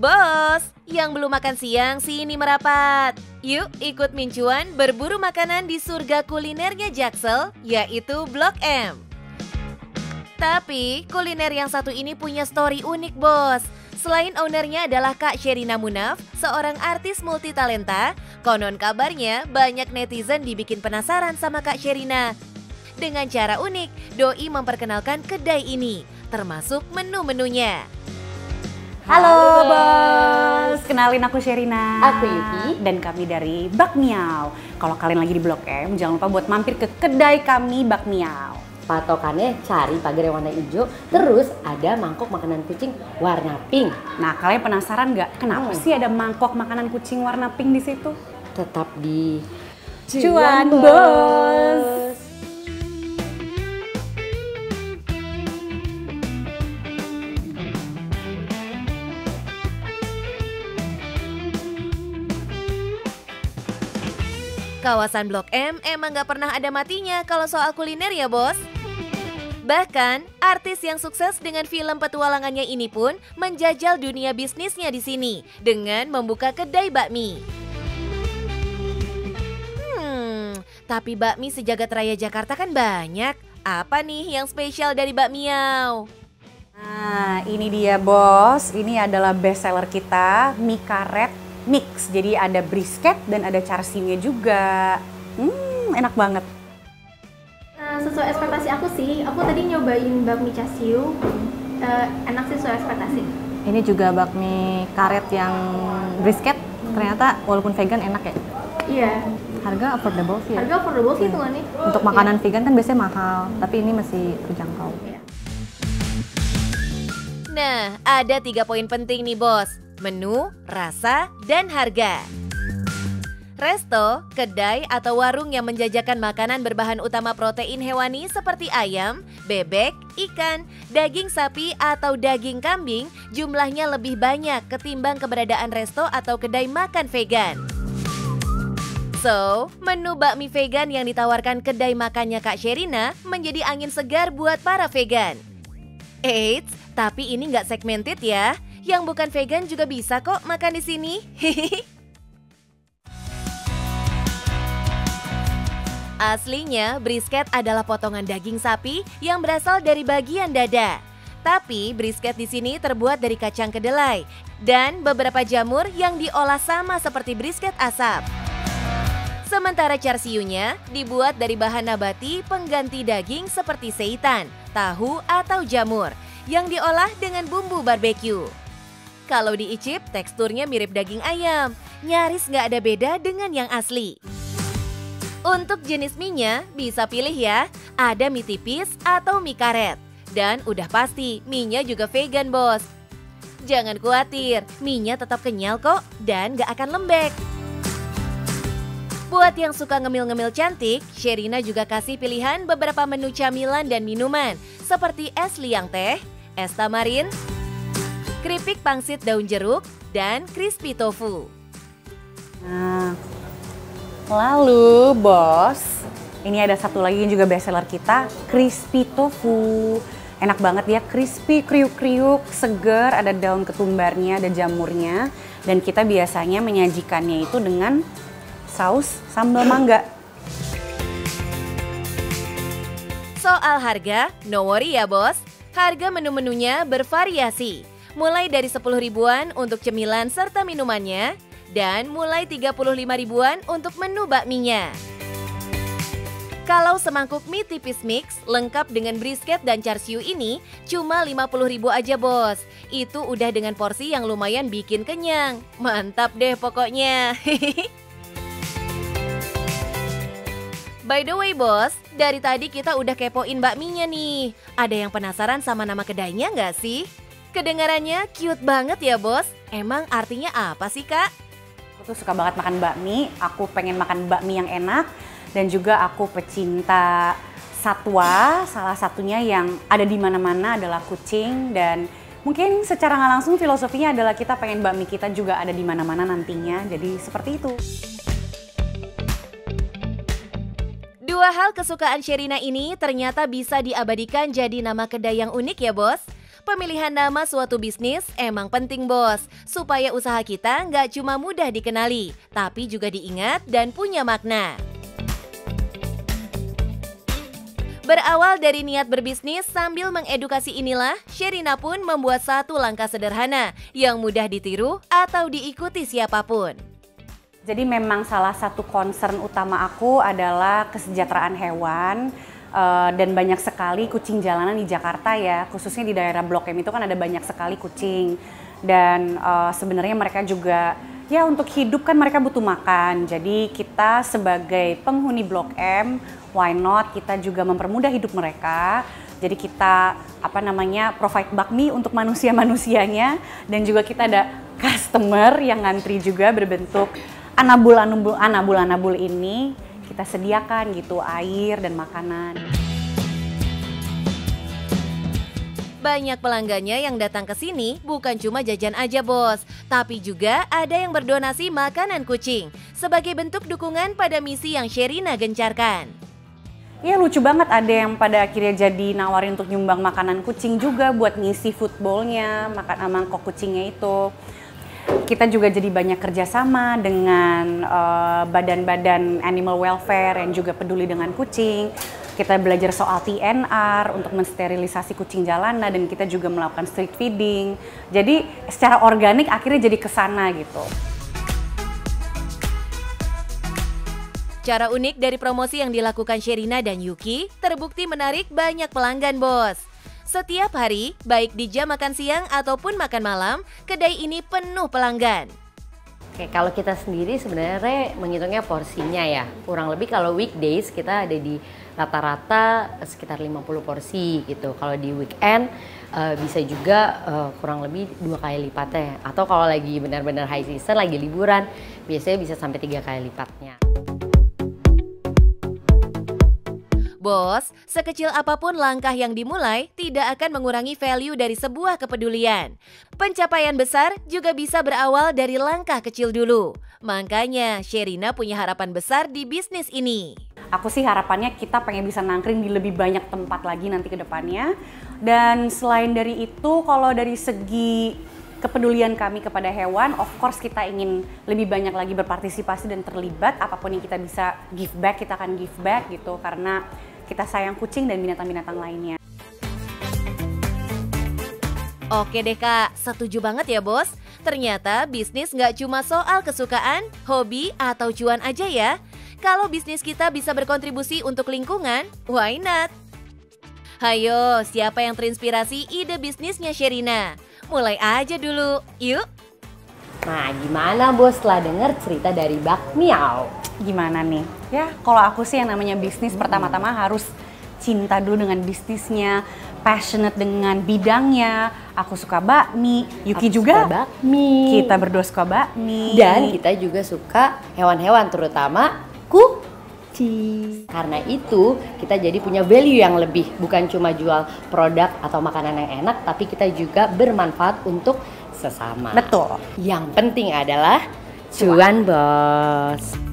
Bos, yang belum makan siang sini merapat. Yuk ikut Mincuan berburu makanan di surga kulinernya Jaksel, yaitu Blok M. Tapi kuliner yang satu ini punya story unik bos. Selain ownernya adalah Kak Sherina Munaf, seorang artis multitalenta, konon kabarnya banyak netizen dibikin penasaran sama Kak Sherina. Dengan cara unik, Doi memperkenalkan kedai ini, termasuk menu-menunya. Halo bos, kenalin aku Sherina. Aku Yuki. Dan kami dari Bakmiao. Kalau kalian lagi di Blok M, jangan lupa buat mampir ke kedai kami Bakmiao. Patokannya cari pagar yang warna hijau, terus ada mangkok makanan kucing warna pink. Nah, kalian penasaran nggak kenapa sih ada mangkok makanan kucing warna pink di situ? Tetap di Cuan bos. Kawasan Blok M emang gak pernah ada matinya kalau soal kuliner ya bos. Bahkan, artis yang sukses dengan film petualangannya ini pun menjajal dunia bisnisnya di sini dengan membuka kedai bakmi. Tapi bakmi sejagat raya Jakarta kan banyak. Apa nih yang spesial dari Bakmiao? Nah, ini dia bos. Ini adalah best seller kita, mie karet mix. Jadi ada brisket dan ada char siu-nya juga. Enak banget. Sesuai ekspektasi aku sih, aku tadi nyobain bakmi chasiu, enak sih sesuai ekspektasi. Ini juga bakmi karet yang brisket, ternyata walaupun vegan enak ya. Iya. Harga affordable sih ya. Harga affordable sih hitungannya. Untuk makanan vegan kan biasanya mahal, tapi ini masih terjangkau. Nah, ada 3 poin penting nih bos. Menu, rasa, dan harga. Resto, kedai atau warung yang menjajakan makanan berbahan utama protein hewani seperti ayam, bebek, ikan, daging sapi atau daging kambing jumlahnya lebih banyak ketimbang keberadaan resto atau kedai makan vegan. So, menu bakmi vegan yang ditawarkan kedai makannya Kak Sherina menjadi angin segar buat para vegan. Eits, tapi ini nggak segmented ya. Yang bukan vegan juga bisa kok makan di sini. Aslinya, brisket adalah potongan daging sapi yang berasal dari bagian dada. Tapi brisket di sini terbuat dari kacang kedelai dan beberapa jamur yang diolah sama seperti brisket asap. Sementara char siu-nya dibuat dari bahan nabati pengganti daging seperti seitan, tahu atau jamur yang diolah dengan bumbu barbeque. Kalau diicip, teksturnya mirip daging ayam, nyaris nggak ada beda dengan yang asli. Untuk jenis mie-nya, bisa pilih ya, ada mie tipis atau mie karet. Dan udah pasti, mie-nya juga vegan bos. Jangan khawatir, mie-nya tetap kenyal kok dan nggak akan lembek. Buat yang suka ngemil-ngemil cantik, Sherina juga kasih pilihan beberapa menu camilan dan minuman, seperti es liang teh, es tamarin, keripik pangsit daun jeruk, dan crispy tofu. Nah, lalu bos, ini ada satu lagi yang juga best seller kita, crispy tofu. Enak banget ya, crispy, kriuk-kriuk, segar, ada daun ketumbarnya, ada jamurnya. Dan kita biasanya menyajikannya itu dengan saus sambal mangga. Soal harga, no worry ya bos. Harga menu-menunya bervariasi. Mulai dari 10 ribuan untuk cemilan serta minumannya, dan mulai 35 ribuan untuk menu bakminya. Kalau semangkuk mie tipis mix lengkap dengan brisket dan char siu ini cuma 50 ribu aja bos. Itu udah dengan porsi yang lumayan bikin kenyang. Mantap deh pokoknya. By the way bos, dari tadi kita udah kepoin bakminya nih. Ada yang penasaran sama nama kedainya nggak sih? Kedengarannya cute banget ya bos. Emang artinya apa sih kak? Aku tuh suka banget makan bakmi, aku pengen makan bakmi yang enak. Dan juga aku pecinta satwa, salah satunya yang ada di mana-mana adalah kucing. Dan mungkin secara nggak langsung filosofinya adalah kita pengen bakmi kita juga ada di mana-mana nantinya. Jadi seperti itu. Dua hal kesukaan Sherina ini ternyata bisa diabadikan jadi nama kedai yang unik ya bos. Pemilihan nama suatu bisnis emang penting bos, supaya usaha kita nggak cuma mudah dikenali, tapi juga diingat dan punya makna. Berawal dari niat berbisnis sambil mengedukasi inilah, Sherina pun membuat satu langkah sederhana yang mudah ditiru atau diikuti siapapun. Jadi memang salah satu concern utama aku adalah kesejahteraan hewan. Dan banyak sekali kucing jalanan di Jakarta ya, khususnya di daerah Blok M itu kan ada banyak sekali kucing. Dan sebenarnya mereka juga ya untuk hidup kan mereka butuh makan. Jadi kita sebagai penghuni Blok M, why not kita juga mempermudah hidup mereka. Jadi kita provide bakmi untuk manusia-manusianya, dan juga kita ada customer yang ngantri juga berbentuk anabul ini. Kita sediakan gitu air dan makanan. Banyak pelanggannya yang datang ke sini bukan cuma jajan aja bos, tapi juga ada yang berdonasi makanan kucing sebagai bentuk dukungan pada misi yang Sherina gencarkan. Ya lucu banget, ada yang pada akhirnya jadi nawarin untuk nyumbang makanan kucing juga buat ngisi footballnya, mangkok kucingnya itu. Kita juga jadi banyak kerjasama dengan badan-badan animal welfare yang juga peduli dengan kucing. Kita belajar soal TNR untuk mensterilisasi kucing jalanan, dan kita juga melakukan street feeding. Jadi secara organik akhirnya jadi kesana gitu. Cara unik dari promosi yang dilakukan Sherina dan Yuki terbukti menarik banyak pelanggan bos. Setiap hari, baik di jam makan siang ataupun makan malam, kedai ini penuh pelanggan. Oke, kalau kita sendiri sebenarnya menghitungnya porsinya ya. Kurang lebih kalau weekdays kita ada di rata-rata sekitar 50 porsi gitu. Kalau di weekend bisa juga kurang lebih 2 kali lipatnya. Atau kalau lagi benar-benar high season, lagi liburan, biasanya bisa sampai 3 kali lipatnya. Bos, sekecil apapun langkah yang dimulai tidak akan mengurangi value dari sebuah kepedulian. Pencapaian besar juga bisa berawal dari langkah kecil dulu. Makanya Sherina punya harapan besar di bisnis ini. Aku sih harapannya kita pengen bisa nangkring di lebih banyak tempat lagi nanti ke depannya. Dan selain dari itu, kalau dari segi kepedulian kami kepada hewan, of course kita ingin lebih banyak lagi berpartisipasi dan terlibat. Apapun yang kita bisa give back, kita akan give back gitu, karena kita sayang kucing dan binatang-binatang lainnya. Oke deh kak, setuju banget ya bos. Ternyata bisnis nggak cuma soal kesukaan, hobi, atau cuan aja ya. Kalau bisnis kita bisa berkontribusi untuk lingkungan, why not? Hayo, siapa yang terinspirasi ide bisnisnya Sherina? Mulai aja dulu, yuk! Nah, gimana bos setelah denger cerita dari Bak Miau? Gimana nih? Ya, kalau aku sih yang namanya bisnis pertama-tama harus cinta dulu dengan bisnisnya, passionate dengan bidangnya. Aku suka bakmi, Yuki juga suka bakmi. Kita berdua suka bakmi. Dan kita juga suka hewan-hewan, terutama kucing. Karena itu kita jadi punya value yang lebih, bukan cuma jual produk atau makanan yang enak, tapi kita juga bermanfaat untuk sesama. Betul. Yang penting adalah cuan bos.